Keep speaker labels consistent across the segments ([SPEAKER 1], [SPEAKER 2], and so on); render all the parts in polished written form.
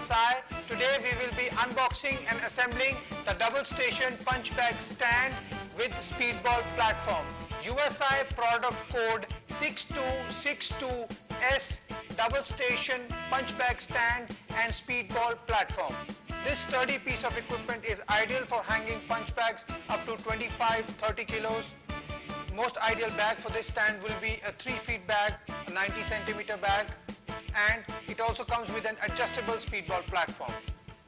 [SPEAKER 1] USI. Today we will be unboxing and assembling the double station punch bag stand with speedball platform. USI product code 6262S double station punch bag stand and speedball platform. This sturdy piece of equipment is ideal for hanging punch bags up to 25-30 kilos. Most ideal bag for this stand will be a 3 feet bag, a 90 centimeter bag, and it also comes with an adjustable speedball platform.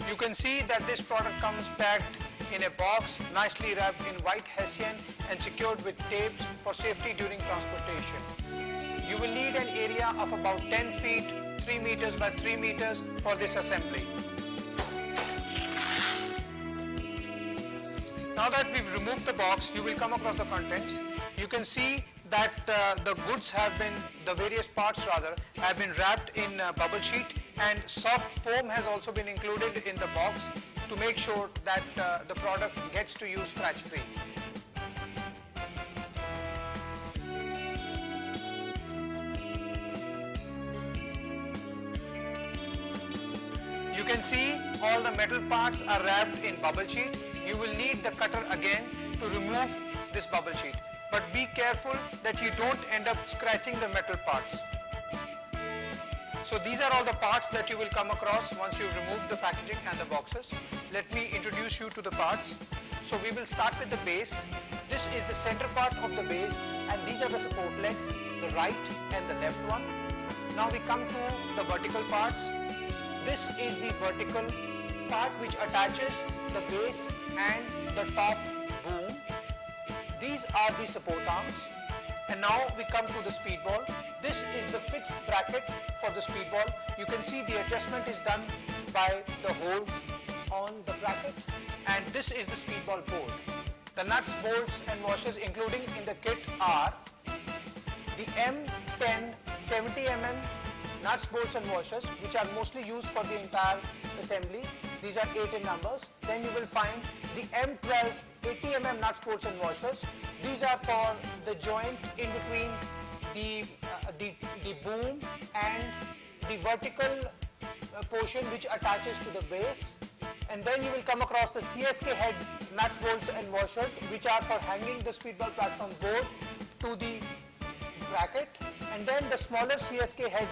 [SPEAKER 1] You can see that this product comes packed in a box, nicely wrapped in white hessian and secured with tapes for safety during transportation. You will need an area of about 10 feet, 3 meters by 3 meters for this assembly. Now that we've removed the box, you will come across the contents. You can see that the goods have been, the various parts rather, have been wrapped in bubble sheet, and soft foam has also been included in the box to make sure that the product gets to you scratch free. You can see all the metal parts are wrapped in bubble sheet. You will need the cutter again to remove this bubble sheet. But be careful that you don't end up scratching the metal parts. So these are all the parts that you will come across once you've removed the packaging and the boxes. Let me introduce you to the parts. So we will start with the base. This is the center part of the base, and these are the support legs, the right and the left one. Now we come to the vertical parts. This is the vertical part which attaches the base and the top boom. These are the support arms. And now we come to the speedball. This is the fixed bracket for the speedball. You can see the adjustment is done by the holes on the bracket. And this is the speedball board. The nuts, bolts and washers including in the kit are the M10 70mm nuts, bolts and washers, which are mostly used for the entire assembly. These are 8 in numbers. Then you will find the M12 80mm nuts, bolts and washers. These are for the joint in between the boom and the vertical portion which attaches to the base. And then you will come across the CSK head nuts, bolts and washers, which are for hanging the speedball platform board to the bracket. And then the smaller CSK head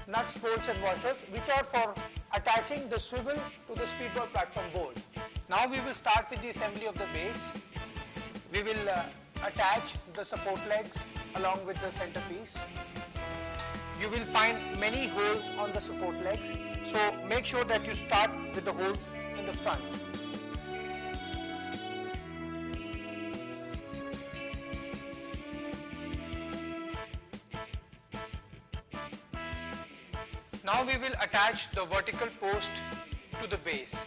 [SPEAKER 1] nuts, bolts and washers, which are for attaching the swivel to the speedball platform board. Now we will start with the assembly of the base. We will attach the support legs along with the centerpiece. You will find many holes on the support legs, so make sure that you start with the holes in the front. Now we will attach the vertical post to the base.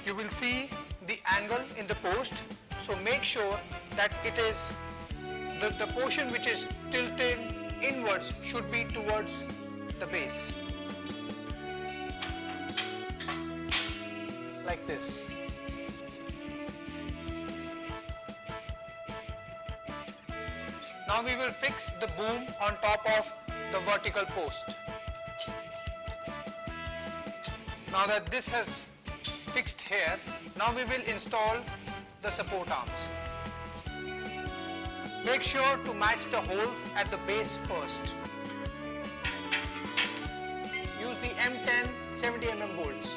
[SPEAKER 1] You will see the angle in the post, so make sure that it is the portion which is tilted inwards should be towards the base, like this. Now we will fix the boom on top of the vertical post. Now that this has fixed here, now we will install the support arms. Make sure to match the holes at the base first. Use the M10 70mm bolts.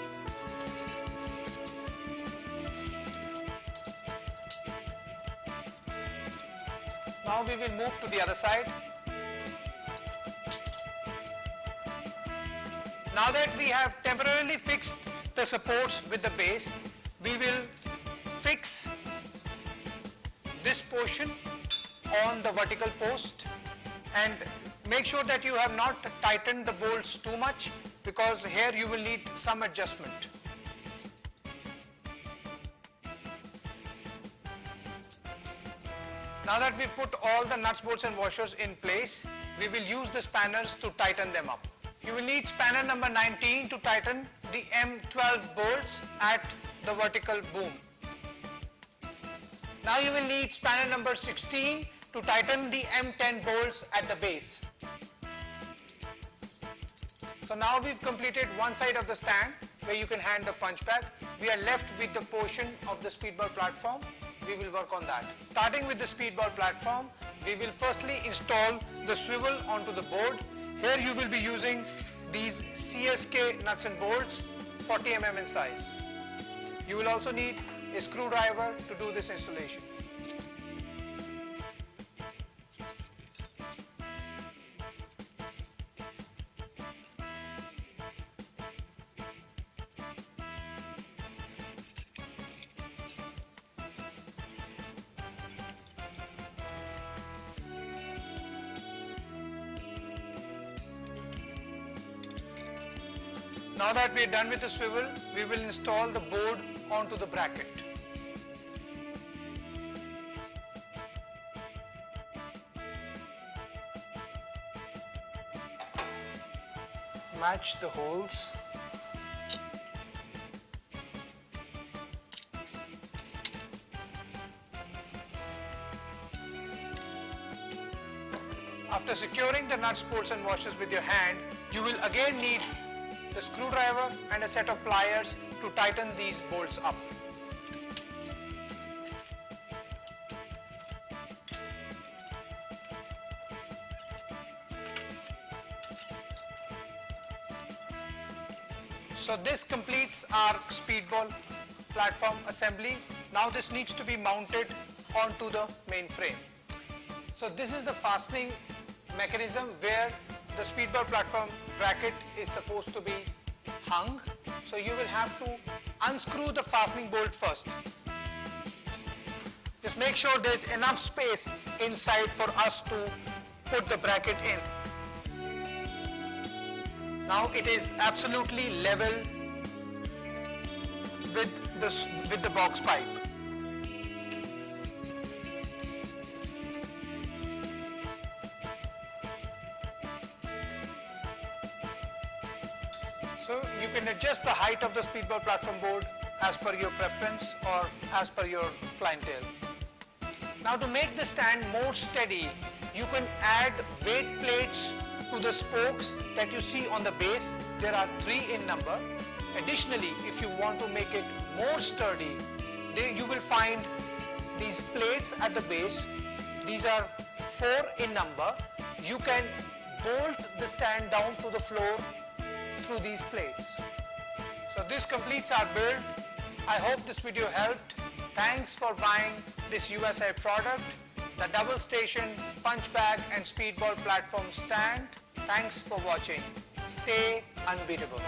[SPEAKER 1] Now we will move to the other side. Now that we have temporarily fixed the supports with the base, we will fix this portion on the vertical post, and make sure that you have not tightened the bolts too much, because here you will need some adjustment. Now that we've put all the nuts, bolts and washers in place, we will use the spanners to tighten them up. You will need spanner number 19 to tighten the M12 bolts at the vertical boom. Now you will need spanner number 16 to tighten the M10 bolts at the base. So now we've completed one side of the stand where you can hang the punch bag. We are left with the portion of the speedball platform. We will work on that. Starting with the speedball platform, we will firstly install the swivel onto the board. Here you will be using these CSK nuts and bolts, 40 mm in size. You will also need a screwdriver to do this installation. Now that we are done with the swivel, we will install the board onto the bracket. Match the holes. After securing the nuts, bolts and washers with your hand, you will again need the screwdriver and a set of pliers to tighten these bolts up. So this completes our speedball platform assembly. Now this needs to be mounted onto the main frame. So this is the fastening mechanism where the speedball platform bracket is supposed to be hung. So you will have to unscrew the fastening bolt first. Just make sure there is enough space inside for us to put the bracket in. Now it is absolutely level with the box pipe. So you can adjust the height of the speedball platform board as per your preference or as per your clientele. Now to make the stand more steady, you can add weight plates to the spokes that you see on the base. There are 3 in number. Additionally, if you want to make it more sturdy, you will find these plates at the base. These are 4 in number. You can bolt the stand down to the floor through these plates. So this completes our build. I hope this video helped. Thanks for buying this USI product, the double station punch bag and speedball platform stand. Thanks for watching. Stay unbeatable.